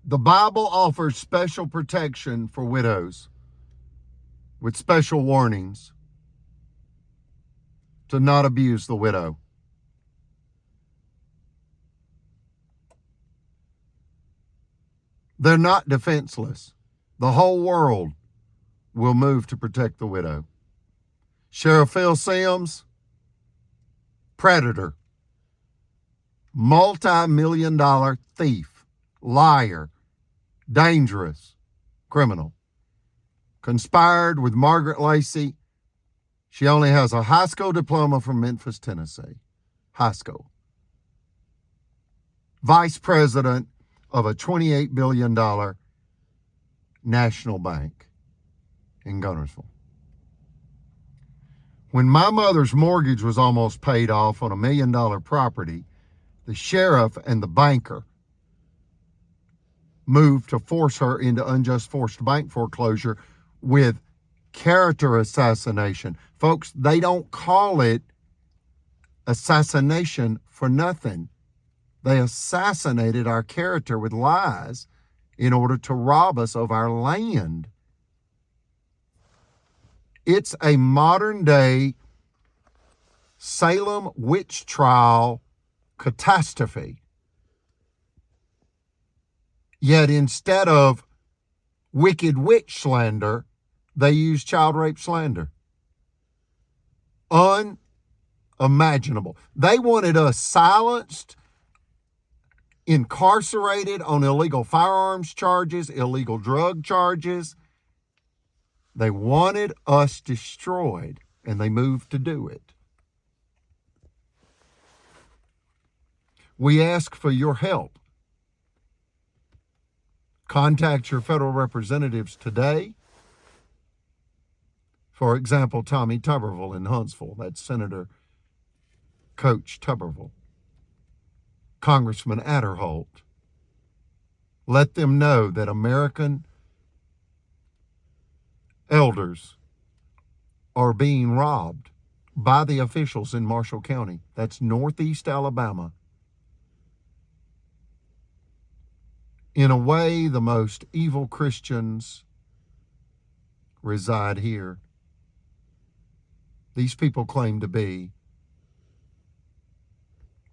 The Bible offers special protection for widows with special warnings to not abuse the widow. They're not defenseless. The whole world will move to protect the widow. Sheriff Phil Sims, predator, multi-million-dollar thief, liar, dangerous, criminal. Conspired with Margaret Lacey. She only has a high school diploma from Memphis, Tennessee. High school. Vice president of a $28 billion national bank in Gunnersville. When my mother's mortgage was almost paid off on $1 million property, the sheriff and the banker moved to force her into unjust forced bank foreclosure with character assassination. Folks, they don't call it assassination for nothing. They assassinated our character with lies in order to rob us of our land. It's a modern day Salem witch trial catastrophe. Yet instead of wicked witch slander, they use child rape slander. Unimaginable. They wanted us silenced, incarcerated on illegal firearms charges, illegal drug charges. They wanted us destroyed, and they moved to do it. We ask for your help. Contact your federal representatives today. For example, Tommy Tuberville in Huntsville. That's Senator Coach Tuberville. Congressman Adderholt. Let them know that American elders are being robbed by the officials in Marshall County. That's Northeast Alabama. In a way, the most evil Christians reside here. These people claim to be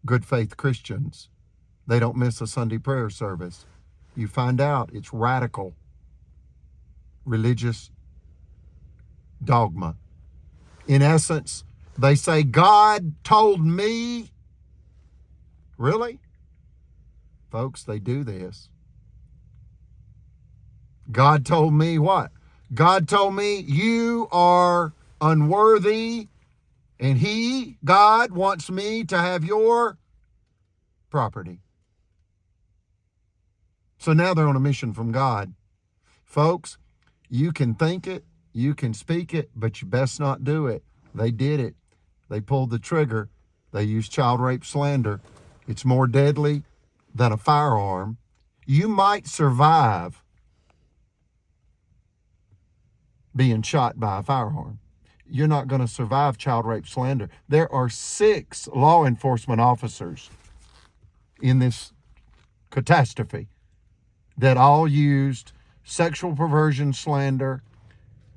good faith Christians. They don't miss a Sunday prayer service. You find out it's radical religious dogma. In essence, they say, God told me. Really? Folks, they do this. God told me what? God told me you are unworthy, and God, wants me to have your property. So now they're on a mission from God. Folks, you can think it, you can speak it, but you best not do it. They did it. They pulled the trigger. They used child rape slander. It's more deadly than a firearm. You might survive being shot by a firearm. You're not going to survive child rape slander. There are 6 law enforcement officers in this catastrophe that all used sexual perversion slander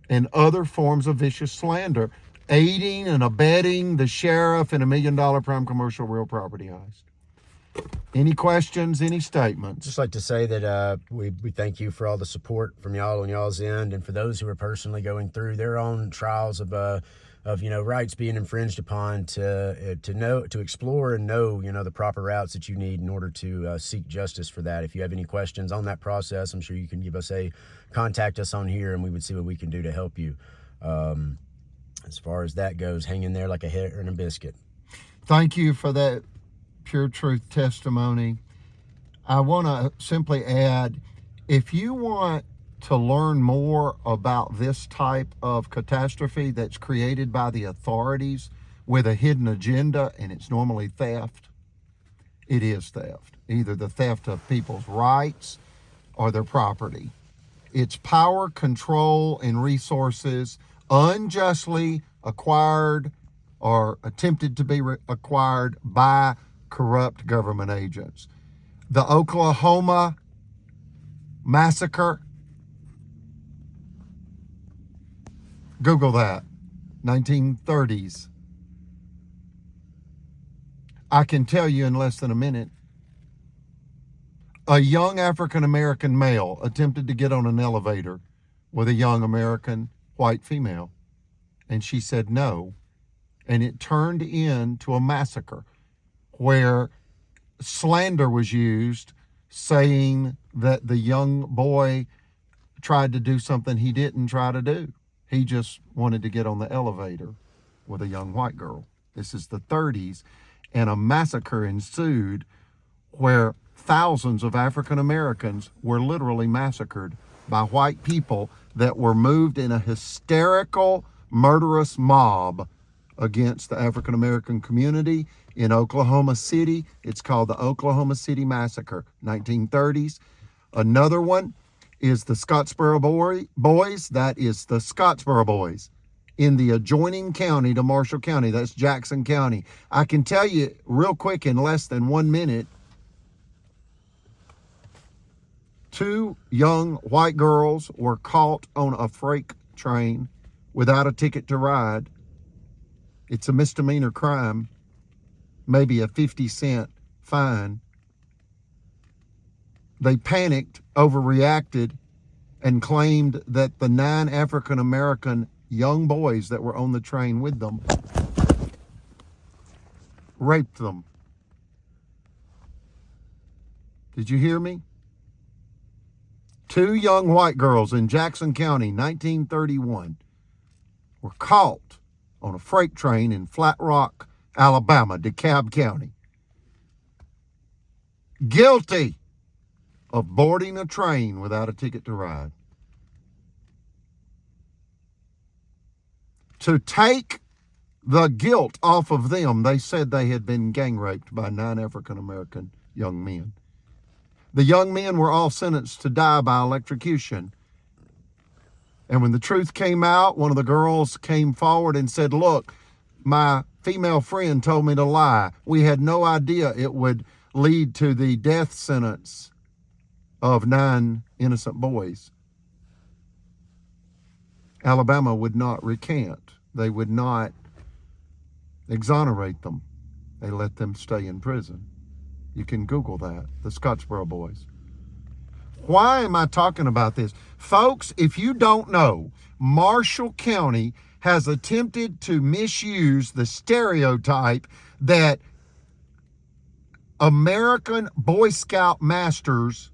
and other forms of vicious slander, aiding and abetting the sheriff in $1 million prime commercial real property heist. Any questions, any statements? Just like to say that we thank you for all the support from y'all on y'all's end, and for those who are personally going through their own trials of rights being infringed upon, to explore and know the proper routes that you need in order to seek justice for that. If you have any questions on that process, I'm sure you can contact us on here, and we would see what we can do to help you. As far as that goes, hang in there like a hair in a biscuit. Thank you for that pure truth testimony. I want to simply add, if you want to learn more about this type of catastrophe that's created by the authorities with a hidden agenda, and it's normally theft, it is theft. Either the theft of people's rights or their property. It's power, control, and resources unjustly acquired or attempted to be acquired by corrupt government agents. The Oklahoma massacre. Google that. 1930s. I can tell you in less than a minute. A young African-American male attempted to get on an elevator with a young American white female, and she said no, and it turned into a massacre where slander was used, saying that the young boy tried to do something he didn't try to do. He just wanted to get on the elevator with a young white girl. This is the 30s, and a massacre ensued where thousands of African Americans were literally massacred by white people that were moved in a hysterical, murderous mob against the African American community in Oklahoma City. It's called the Oklahoma City Massacre, 1930s. Another one is the Scottsboro Boys. That is the Scottsboro Boys in the adjoining county to Marshall County. That's Jackson County. I can tell you real quick in less than 1 minute, 2 young white girls were caught on a freight train without a ticket to ride. It's a misdemeanor crime, maybe a 50-cent fine. They panicked, overreacted, and claimed that the 9 African-American young boys that were on the train with them raped them. Did you hear me? 2 young white girls in Jackson County, 1931, were caught on a freight train in Flat Rock, Alabama, DeKalb County, guilty of boarding a train without a ticket to ride. To take the guilt off of them, they said they had been gang raped by 9 African-American young men. The young men were all sentenced to die by electrocution. And when the truth came out, one of the girls came forward and said, "Look, my female friend told me to lie. We had no idea it would lead to the death sentence of 9 innocent boys." Alabama would not recant. They would not exonerate them. They let them stay in prison. You can Google that, the Scottsboro Boys. Why am I talking about this? Folks, if you don't know, Marshall County has attempted to misuse the stereotype that American Boy Scout masters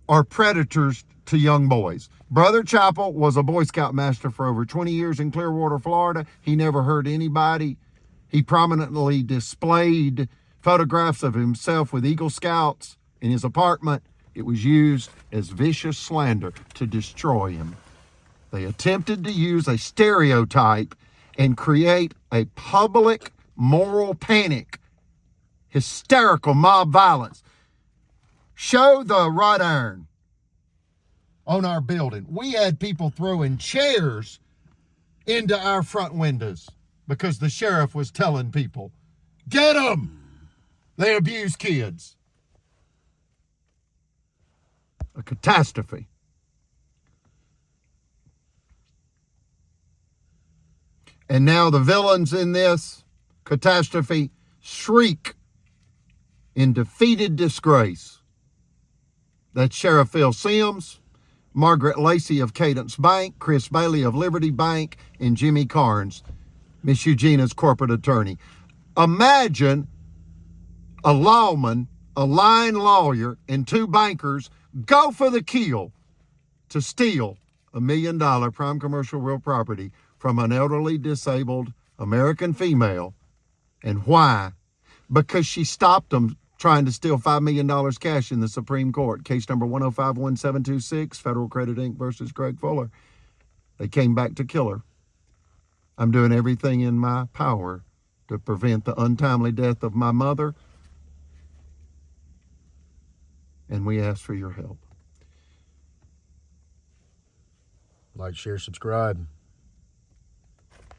are predators to young boys. Brother Chappell was a Boy Scout master for over 20 years in Clearwater, Florida. He never hurt anybody. He prominently displayed photographs of himself with Eagle Scouts in his apartment. It was used as vicious slander to destroy him. They attempted to use a stereotype and create a public moral panic, hysterical mob violence. Show the wrought iron on our building. We had people throwing chairs into our front windows because the sheriff was telling people, "Get them! They abuse kids." A catastrophe. And now the villains in this catastrophe shriek in defeated disgrace. That's Sheriff Phil Sims, Margaret Lacey of Cadence Bank, Chris Bailey of Liberty Bank, and Jimmy Carnes, Miss Eugenia's corporate attorney. Imagine a lawman, a lying lawyer, and 2 bankers go for the kill to steal $1 million prime commercial real property from an elderly disabled American female. And why? Because she stopped them trying to steal $5 million cash in the Supreme Court. Case number 1051726, Federal Credit Inc. versus Greg Fuller. They came back to kill her. I'm doing everything in my power to prevent the untimely death of my mother, and we ask for your help. Like, share, subscribe.